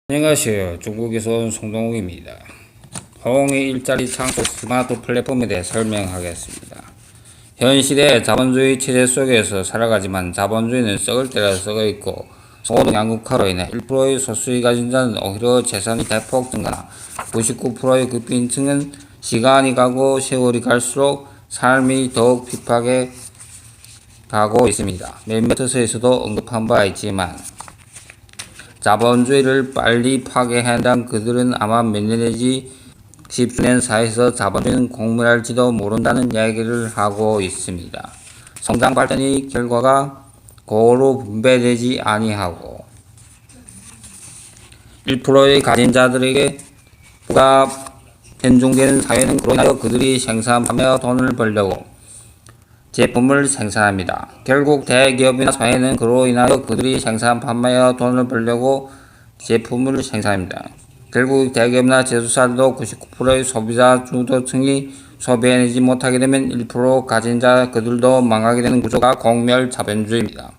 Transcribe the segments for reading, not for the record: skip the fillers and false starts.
안녕하세요. 중국에서 온 송동욱입니다. 홍익 일자리 창출 스마트 플랫폼에 대해 설명하겠습니다. 현 시대 자본주의 체제 속에서 살아가지만 자본주의는 썩을 때라 썩어 있고 소득 양극화로 인해 1%의 소수의 가진 자는 오히려 재산이 대폭 증가하나 99%의 급빈층은 시간이 가고 세월이 갈수록 삶이 더욱 핍하게 가고 있습니다. 몇몇에서도 언급한 바 있지만 자본주의를 빨리 파괴해야 한다면 그들은 아마 몇 년 내지 10수년 사이에서 자본주의는 공멸할지도 모른다는 이야기를 하고 있습니다. 성장 발전의 결과가 고루 분배되지 아니하고 1%의 가진 자들에게 부가 편중되는 사회는 그로 인하여 그들이 생산하며 돈을 벌려고 제품을 생산합니다. 결국 대기업이나 사회는 그로 인하여 그들이 생산 판매하여 돈을 벌려고 제품을 생산합니다. 결국 대기업이나 제조사들도 99%의 소비자 중도층이 소비해내지 못하게 되면 1% 가진 자 그들도 망하게 되는 구조가 공멸 자본주의입니다.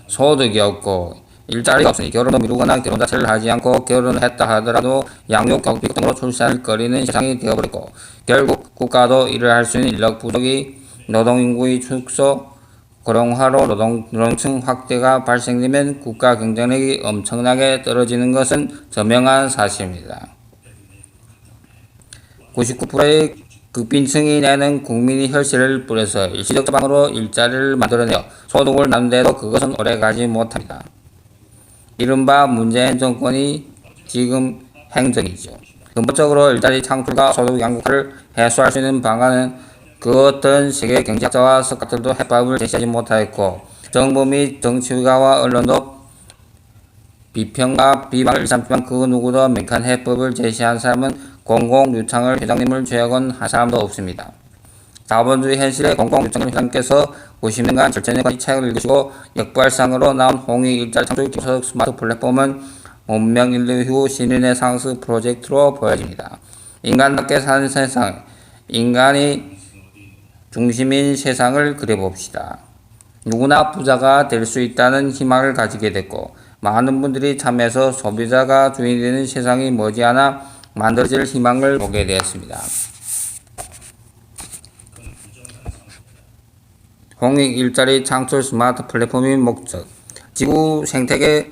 소득이 없고 일자리가 없으니 결혼도 미루거나 결혼 자체를 하지 않고 결혼을 했다 하더라도 양육, 교육 등으로 출산을 거리는 세상이 되어버렸고 결국 국가도 일을 할 수 있는 인력 부족이 노동인구의 축소, 고령화로 노동층 확대가 발생되면 국가 경쟁력이 엄청나게 떨어지는 것은 저명한 사실입니다. 99%의 극빈층이 내는 국민이 혈세를 뿌려서 일시적 방으로 일자리를 만들어내어 소득을 나누는데도 그것은 오래가지 못합니다. 이른바 문재인 정권이 지금 행정이죠. 근본적으로 일자리 창출과 소득 양극화를 해소할 수 있는 방안은 그 어떤 세계 경제학자와 석학들도 해법을 제시하지 못하였고 정부 및 정치가와 언론도 비평과 비방을 일삼지만 그 누구도 명확한 해법을 제시한 사람은 공공유창을 회장님을 제외하고는 한 사람도 없습니다. 자본주의 현실의 공공유창을 회장님께서 90년간 절체년간 책을 읽으시고 역발상으로 나온 홍익 일자리 창출 기술 스마트 플랫폼은 문명 인류 후 신인의 상승 프로젝트로 보여집니다. 인간답게 사는 세상, 인간이 중심인 세상을 그려봅시다. 누구나 부자가 될 수 있다는 희망을 가지게 됐고 많은 분들이 참여해서 소비자가 주인이 되는 세상이 머지않아 만들어질 희망을 보게 되었습니다. 홍익 일자리 창출 스마트 플랫폼의 목적 지구 생태계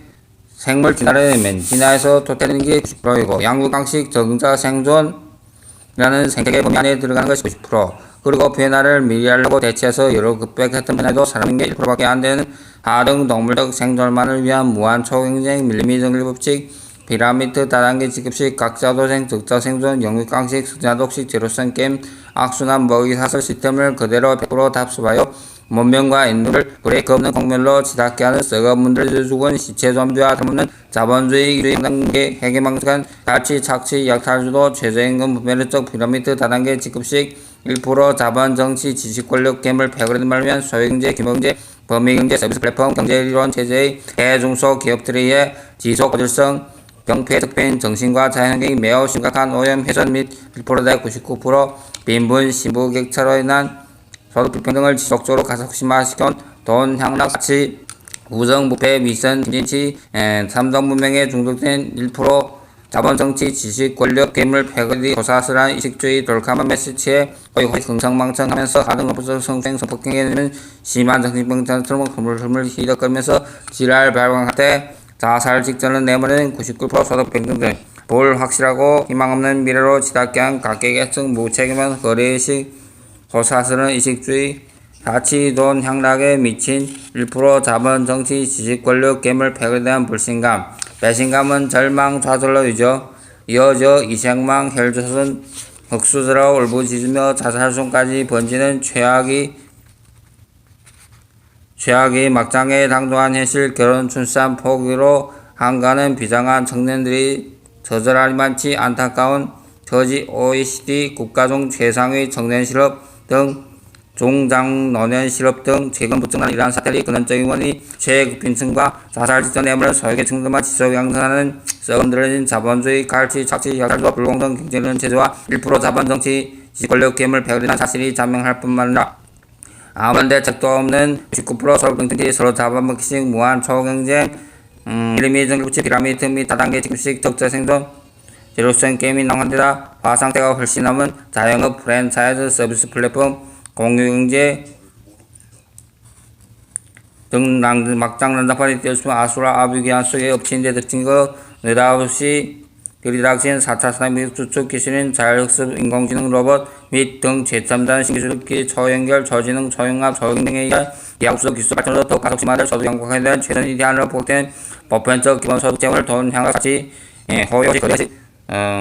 생물 진화라면 진화에서 도태되는 게 90%이고 양육강식 적응자 생존이라는 생태계 범위 안에 들어가는 것이 90%, 그리고 변화를 미리 하려고 대체해서 여러 급백했던 변화도 사람인 게 1%밖에 안 되는 하등 동물적 생존만을 위한 무한 초경쟁, 밀림이 정리법칙, 피라미드 다단계 직급식, 각자도생, 적자생존, 영육강식, 스나독식, 제로성 게임, 악순환 먹이사슬 시스템을 그대로 100% 답습하여 문명과 인류를 브레이크 없는 공멸로 치닫게 하는 썩어 문드러져 죽은 시체 좀비와 다름없는 자본주의 유리 단계 해계망측한 가치 착취 약탈주도 최저임금 분배적 피라미드 다단계 직급식 1% 자본 정치 지식 권력 괴물 패거리즘을 위한 소유경제 규모경제 범위경제 서비스 플랫폼 경제이론 체제의 대중소 기업들에 의해 지속 고질성 병폐 특패인 정신과 자연환경이 매우 심각한 오염 훼손 및 1%대 99% 빈분 신부격차로 인한 소득 불평등을 지속적으로 가속심화시켜온 돈 향락 가치 구정 부패 미선 김진치 삼성문명에 중독된 1% 자본정치 지식 권력 괴물 패거리 고사스란 이식주의 돌카만 메시지에 거의 흥청망청하면서 하등 업소 성생 성폭행에는 심한 정신병자처럼 흐물흐물 희덕거리면서 지랄 발광한테 자살 직전을 내버리는 99% 소득 평등 등 볼 확실하고 희망없는 미래로 치닫게 한 각계계층 무책임한 거래의식 고사스런 이식주의 가치 돈 향락에 미친 1% 자본 정치 지식 권력 괴물 패거리에 대한 불신감 배신감은 절망 좌절로 이어져 이생망 혈조선 흑수저로 울부짖으며 자살순까지 번지는 최악의 막장에 당도한 현실 결혼 출산 포기로 한가는 비장한 청년들이 저절하리만치 안타까운 처지 OECD 국가 중 최상위 청년 실업 등 중장노년 실업 등 최근 부쩍난 이러한 사태의 근원적인 원인이 최급빈층과 자살 직전 내버려 소외계층들만 지속 양성하는 썩어들어진 자본주의 갈취 착취 약탈도 불공정 경쟁력 체제와 1% 자본 정치 지식 권력 괴물 패거리라는 사실이 자명할 뿐만 아니라 아무런 대책도 없는 19% 서울병들이 서로 잡아먹기식 무한 초경쟁 밀림이 전기부치 피라미드 및 다단계 지급식 적자 생존 제로성 게임이 낭만되다 화상태가 훨씬 남은 자영업 프랜차이즈 서비스 플랫폼 공유경제 등 막장 난장판이 되었으면 아수라 아비기한 속에 엎친 데 덮친 것 느닷없이 들이닥친 4차 산업의 주축 기술인 자율학습 인공지능 로봇 및 등 최첨단 신기술 초연결 초지능 초융합 초경쟁에 의한 기하급수 기술 발전으로 더욱 가속심화될 소득 양극화에 대한 최선 이대안으로 보급된 보편적 기본소득 재원을 돈 향후 가치 호요식 거래식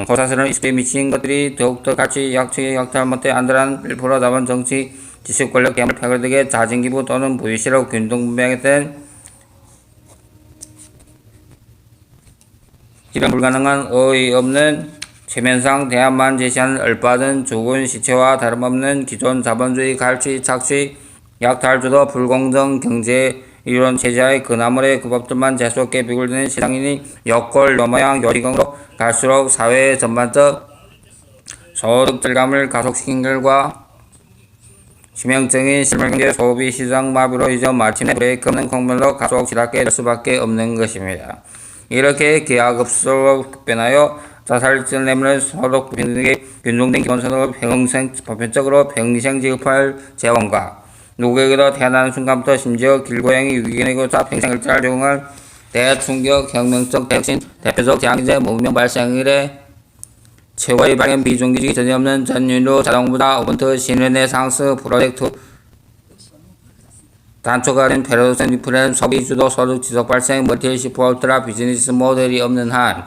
호사스러운 이슈에 미친 것들이 더욱더 가치 약체의 약탈 못해 안전한 1% 자본 정치 지식 권력 개발 폐거되게 자진기부 또는 무의식으로 균등분배하게 된 실현 불가능한 어이없는 최면상 대안만 제시하는 얼빠진 죽은 시체와 다름없는 기존 자본주의 갈취 착취 약탈주도 불공정 경제 이론 체제의 그나물의 그 법들만 재수없게 비굴되는 시장이니 역골 요모양 요리경으로 갈수록 사회의 전반적 소득 절감을 가속시킨 결과 치명적인 실물경제 소비 시장 마비로 이어 마침내 브레이크 없는 콩물로 가속 치닫게 될 수밖에 없는 것입니다. 이렇게 기하급수로 급변하여 자살적 뇌물을 소득 불평등에 균등된 기본소득을 보편적으로 평생 지급할 재원과 누구에게도 태어나는 순간부터 심지어 길고양이 위기이고자 평생 일자를 제공할 대충격 혁명적 대혁신 대표적 대항제 문명 발생 이래 최고의 발견 비중기직이 전혀 없는 전인류 자동부자 오븐트 신르네상스 프로젝트 단초가 된 패러독스 리플랜 소비주도 소득 지속 발생 멀티 10%울트라 비즈니스 모델이 없는 한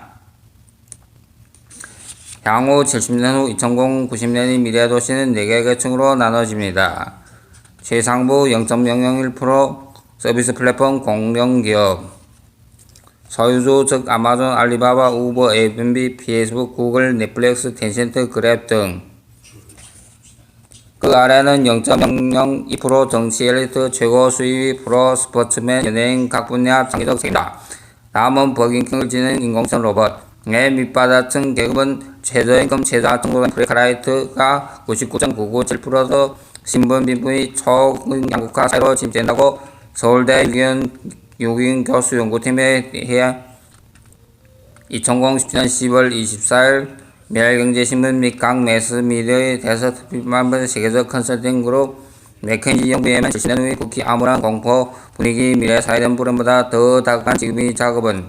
향후 70년 후 2090년의 미래 도시는 4개 계층으로 나눠집니다. 최상부 0.001% 서비스 플랫폼 공룡기업 소유주 즉 아마존, 알리바바, 우버, 에어비앤비, 페이스북, 구글, 넷플릭스, 텐센트, 그랩 등. 그 아래는 0.002% 정치 엘리트, 최고 수입 프로, 스포츠맨, 연예인 각 분야 창의적 책임다. 다음은 버킹킹을 지닌 인공지능 로봇. 밑바닥층 계급은 최저임금 최저하층 프리카라이트가 99.997%도 신분 빈부의 초양극화 사이로 진행된다고 서울대 유기현 교수 연구팀에 의해 2017년 10월 24일 매일경제신문 및 각 매스미디어의 대서특필만번 세계적 컨설팅 그룹 맥켄지 연구에 의하면 70년 후에 극히 암울한 공포 분위기 미래 사회적 불안보다 더 다급한 지금의 작업은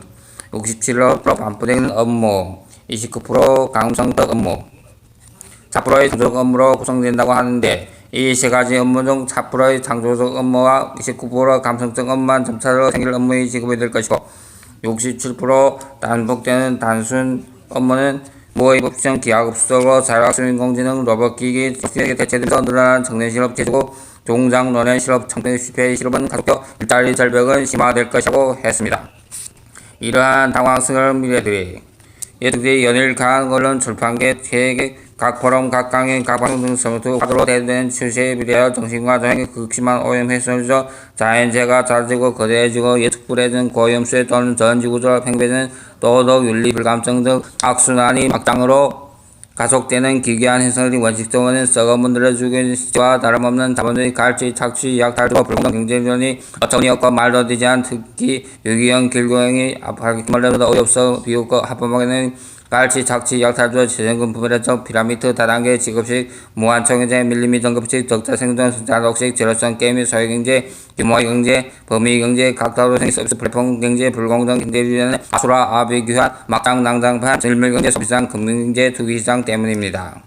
67% 반포되는 업무, 29% 가능성적 업무, 4%의 창조적 업무로 구성된다고 하는데 이 세 가지 업무 중 4%의 창조적 업무와 29% 감성적 업무만 점차로 생길 업무의 지급이 될 것이고 67% 반복되는 단순 업무는 모의 법정 기하급수적으로 자율학습 인공지능 로봇기기 기술에 대체되면서 늘어나는 청년실업 제주고 종장 노년 실업 청년 실패의 실업은 가속되어 일자리 절벽은 심화될 것이라고 했습니다. 이러한 당황스러운 미래들이 예측들이 연일 강한 언론 출판계 계획 각 포럼 각 강연 각 방송 등 서투 화두로 대두된 추세에 비례하여 정신과 정액의 극심한 오염 훼손이죠. 자연재해가 잦아지고 거대해지고 예측불해진 고염수에 또는 전지구조가 팽배되는 도덕 윤리 불감증 등 악순환이 막장으로 가속되는 기괴한 행성들이 원칙적 원인 썩어문 들어주기는 시와 다름없는 자본주의 갈취 착취 약탈주고 불공정 경제론이 어처구니없고 말도 되지 않은 특히 유기형 길고양이 말로도 어이없어 비웃고 합법하게는 갈취 착취 약탈주 재정금 부패적 피라미드 다단계 지급식 무한청경제 밀림이 등급식 적자 생존 숫자독식 제로성 게임의 소유경제 규모의 경제 범위 경제 각다로생 서비스 플랫폼 경제 불공정 경제주의는 아수라 아비규환 막장 낭장판 질물경제 소비시장 금융경제 투기시장 때문입니다.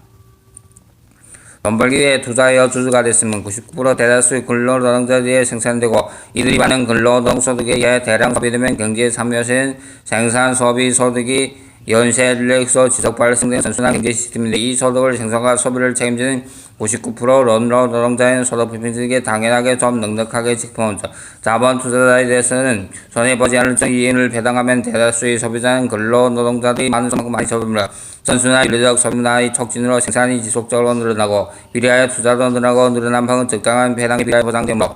돈 벌기 위해 투자하여 주주가 됐으면 99% 대다수의 근로노동자들이 생산되고 이들이 받는 근로노동소득에 의해 대량 소비되면 경제의 3요소인 생산, 소비, 소득이 연쇄 릴렉서 지속 발생된 단순한 경제 시스템인데 이 소득을 생산과 소비를 책임지는 99% 노동자인 소득 불평등에게 당연하게 좀 넉넉하게 짚어온다. 자본 투자자에 대해서는 손해보지 않을 정도의 이윤을 배당하면 대다수의 소비자는 근로노동자들이 많은 만큼 많이 소비합니다. 선순환 윤리적 소비문화의 촉진으로 생산이 지속적으로 늘어나고 비례하여 투자도 늘어나고 늘어난 방은 적당한 배당에 비하여 보상되므로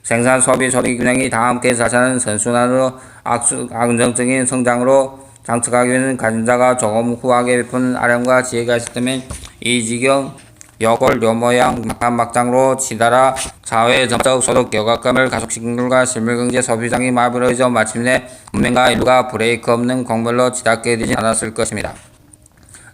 생산, 소비, 소득 균형이 다 함께 자산은 선순환으로 안정적인 성장으로 장착하기 위해서는 가진 자가 조금 후하게 베푸는 아량과 지혜가 있었다면 이 지경 여골 요모양 막장으로 치달아 사회 전적 소득 결과감을 가속시킨 결과 실물경제 소비장이 마비로져 마침내 문명과 인류가 브레이크 없는 공멸로 치닫게 되지 않았을 것입니다.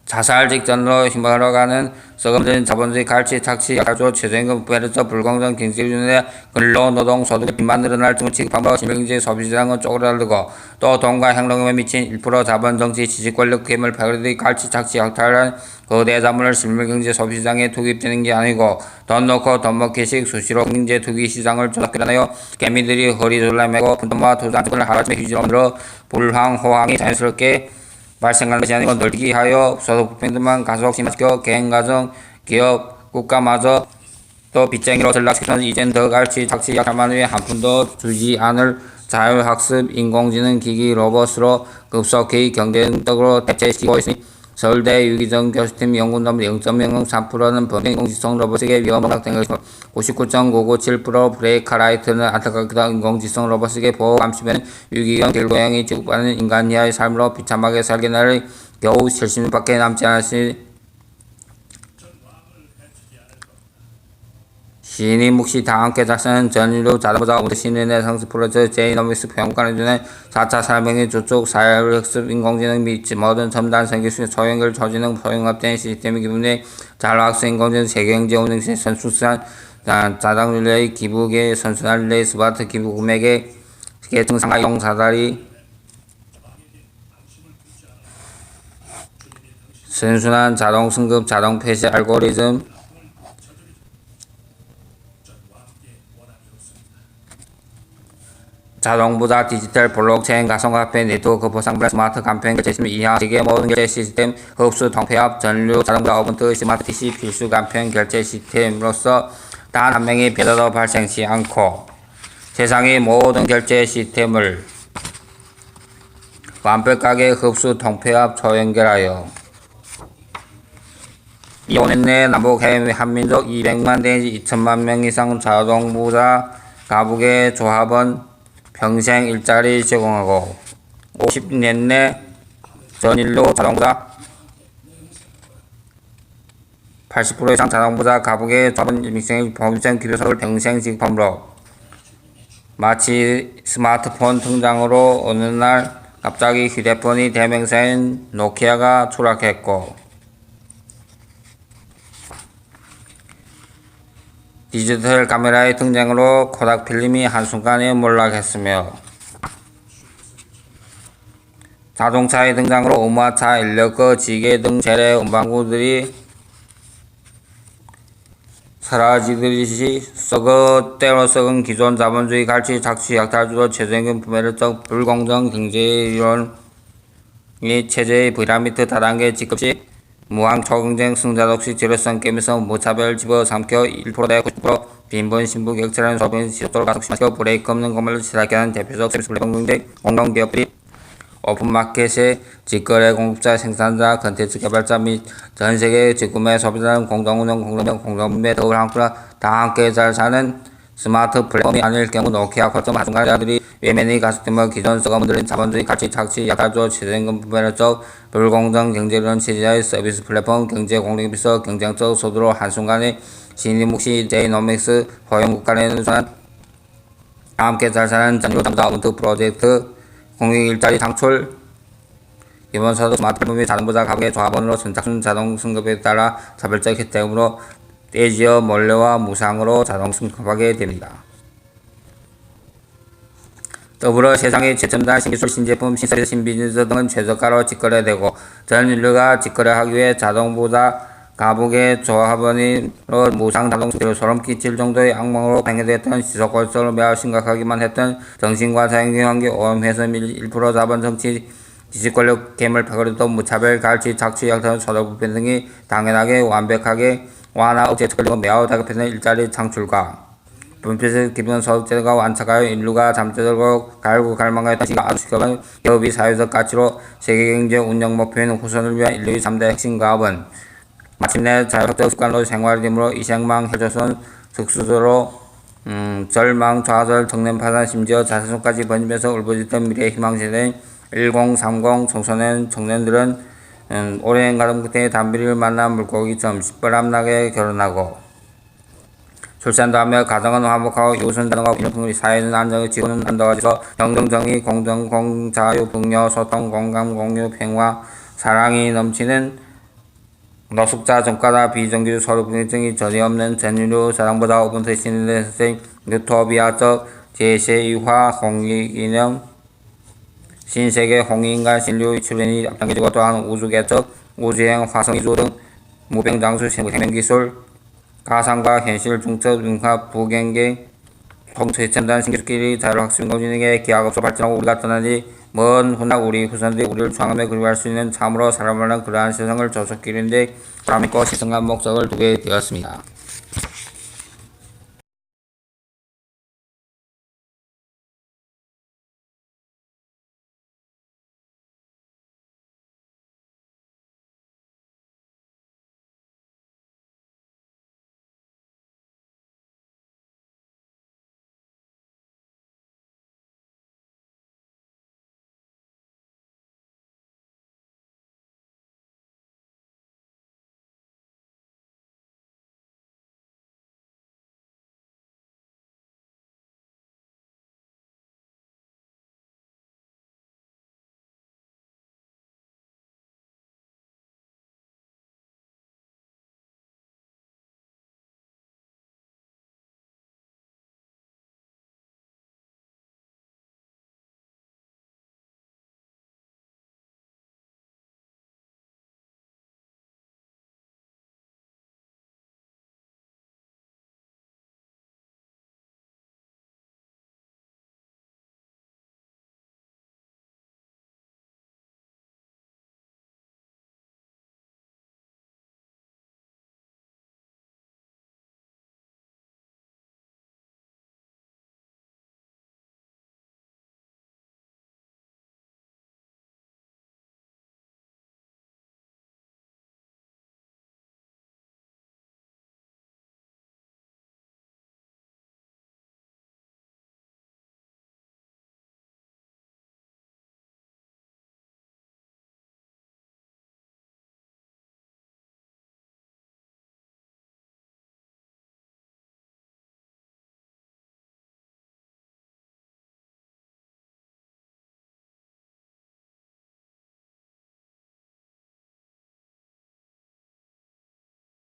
자살 직전으로 힘들어가는 썩어든 자본주의 갈치 착취 약탈조 최저임금 부패로서 불공정 경제균에 근로 노동 소득이 빚만 늘어날 정치급함으로 실물경제 소비시장은 쪼그라들고 또 돈과 행동에 미친 1% 자본 정치 지식 권력 괴물 패거리 갈치 착취 약탈한 거대 자본을 실물경제 소비시장에 투입되는 게 아니고 돈 놓고 돈 먹기식 수시로 경제 투기 시장을 조작하여 개미들이 허리 졸라매고 분돈과 투자증권을 하루아침에 휴지로 만들어 불황 호황이 자연스럽게 발생하는 것이 아니고 널뛰기 하여 소득 불평등만 가속 심화시켜 개인가정, 기업, 국가마저 또 빚쟁이로 전락시켜서 이젠 더 갈치 착취 약탈만 위해 한 푼도 주지 않을 자율학습 인공지능 기기 로봇으로 급속히 경쟁적으로 대체시키고 있으니 서울대 유기정 교수팀 연구논문 0.003%는 범죄 인공지성 로봇에게 위험을 확대한 것이고 99.997% 브레이카라이트는 안타깝게도 인공지성 로봇에게 보호 감시되는 유기견 길고양이 취급하는 인간 이하의 삶으로 비참하게 살게 나를 겨우 70밖에 남지 않았으니 시인이 묵시 다 함께 작성한 전인류 자동보자 우드 시인의 성수 프로젝트 제이노믹스 평가를 주는 4차 산업혁명 주축 사회학습 인공지능 및 모든 첨단 전기술 초연결 초지능 포용합된 시스템의 기본에 자율학습 인공지능 세계경제 운영시 선순환 자동 릴레이 기부계 선순환 릴레이 스마트 기부 구매계 계층 상하 용 사다리 선순환 자동 승급 자동 폐쇄 알고리즘 자동부자 디지털 블록체인 가상화폐 네트워크 보상불안 스마트 간편 결제 시스템 이하 세계 모든 결제 시스템 흡수 통폐합 전류 자동차 오븐트 스마트 PC 필수 간편 결제 시스템으로서 단 한 명의 배달도 발생치 않고 세상의 모든 결제 시스템을 완벽하게 흡수 통폐합 초연결하여 이 5년 내 남북 해외 한민족 200만 내지 2천만 명 이상 자동부자 가북의 조합원 평생 일자리 제공하고 50년 내 전인류 자동부자 80% 이상 자동부자 가북의 조합원 일생의 보험성 기부서를 평생 지급함으로 마치 스마트폰 등장으로 어느 날 갑자기 휴대폰이 대명사인 노키아가 추락했고 디지털 카메라의 등장으로 코닥 필름이 한순간에 몰락했으며 자동차의 등장으로 우마차, 인력거, 지게 등 재래 운반구들이 사라지듯이 때로 썩은 기존 자본주의 갈치 착취 약탈주로 최저임금 부패적 불공정 경제이론이 체제의 피라미드 다단계 직급식 무한 초경쟁 승자독식 지루성 게임에서 무차별 집어삼켜 1%대 90% 빈곤 신부 격차라는 소비는 지속적으로 가속시켜 브레이크 없는 공멸을 시작하는 대표적 서비스 플랫폼 경제 공동기업들이 오픈마켓의 직거래 공급자, 생산자, 컨텐츠 개발자 및 전세계 직구매 소비자는 공동운영, 공동명, 공동분배, 더불 한국과 다 함께 잘 사는 스마트 플랫폼이 아닐 경우 노키아, 콜점, 한순간자들이 외면이 가속되며 기존 썩어문들은 자본주의 가치 착취, 약탈조, 최저임금 부패적 불공정 경제론 체제의 서비스 플랫폼 경제 공동기업에서 경쟁적 소득으로 한순간에 신입묵시 제이노믹스 포용국가라는 순환 함께 잘 사는 전류 잠자 운트 프로젝트 공익 일자리 창출 이번 소득 스마트 플랫폼이 자동부자 가구의 조합원으로 선착순 자동 승급에 따라 차별적 혜택으로 떼지어 몰래와 무상으로 자동 승급하게 됩니다. 더불어 세상의 최첨단 신기술, 신제품, 신서비스, 신비즈니스 등은 최저가로 직거래되고 전 인류가 직거래하기 위해 자동부자 가북의 조합원으로 무상 자동 승급을 소름 끼칠 정도의 악몽으로 팽개됐던 시소골설을 매우 심각하기만 했던 정신과 사행경환기 오염해서 1% 자본 정치 지식권력 괴물 패거리도 무차별 갈치 착취 약탈 소득 불평등이 당연하게 완벽하게 완화 억제 처리고 매우 다급해서 일자리 창출과 분필적 기본 소득제도가 완착하여 인류가 잠재적으로 갈고 갈망하였던 시기가 아주 시급한 기업이 사회적 가치로 세계경제 운영 목표인 후손을 위한 인류의 3대 핵심 가업은 마침내 자율적 습관으로 생활됨으로 이생망 혈조선 특수도로 절망 좌절 정년 파산 심지어 자살까지 번지면서 울부짖던 미래 희망 세대인 1030 청소년 청년들은 오랜 가름 끝에 담비를 만난 물고기처럼 시뻘람나게 결혼하고 출산도 하며 가정은 화목하고 이웃은 자동하고 인품이 사회는 안정하고 지구는 안정해져서 정정, 정의, 공정, 자유, 풍요, 소통, 공감, 공유, 평화, 사랑이 넘치는 노숙자, 전과자, 비정규, 서로 불균등이 전혀 없는 전인류, 사랑보다 오분트 신뢰생, 유토비아적 제세유화, 홍익이념, 신세계, 홍익인간, 신류, 출현이 앞당겨지고 또한 우주개척, 우주여행, 화성이주 등 무병장수, 생명기술, 가상과 현실, 중첩, 융합, 부경계, 통치첨단, 신기술끼리 자율학습, 공진에게 기하급소 발전하고 우리가 떠나지 먼 훗날 우리 후손들이 우리를 중함에 그리워할 수 있는 참으로 사람을 는 그러한 세상을 조속기는데 보람있고 시성한 목적을 두게 되었습니다.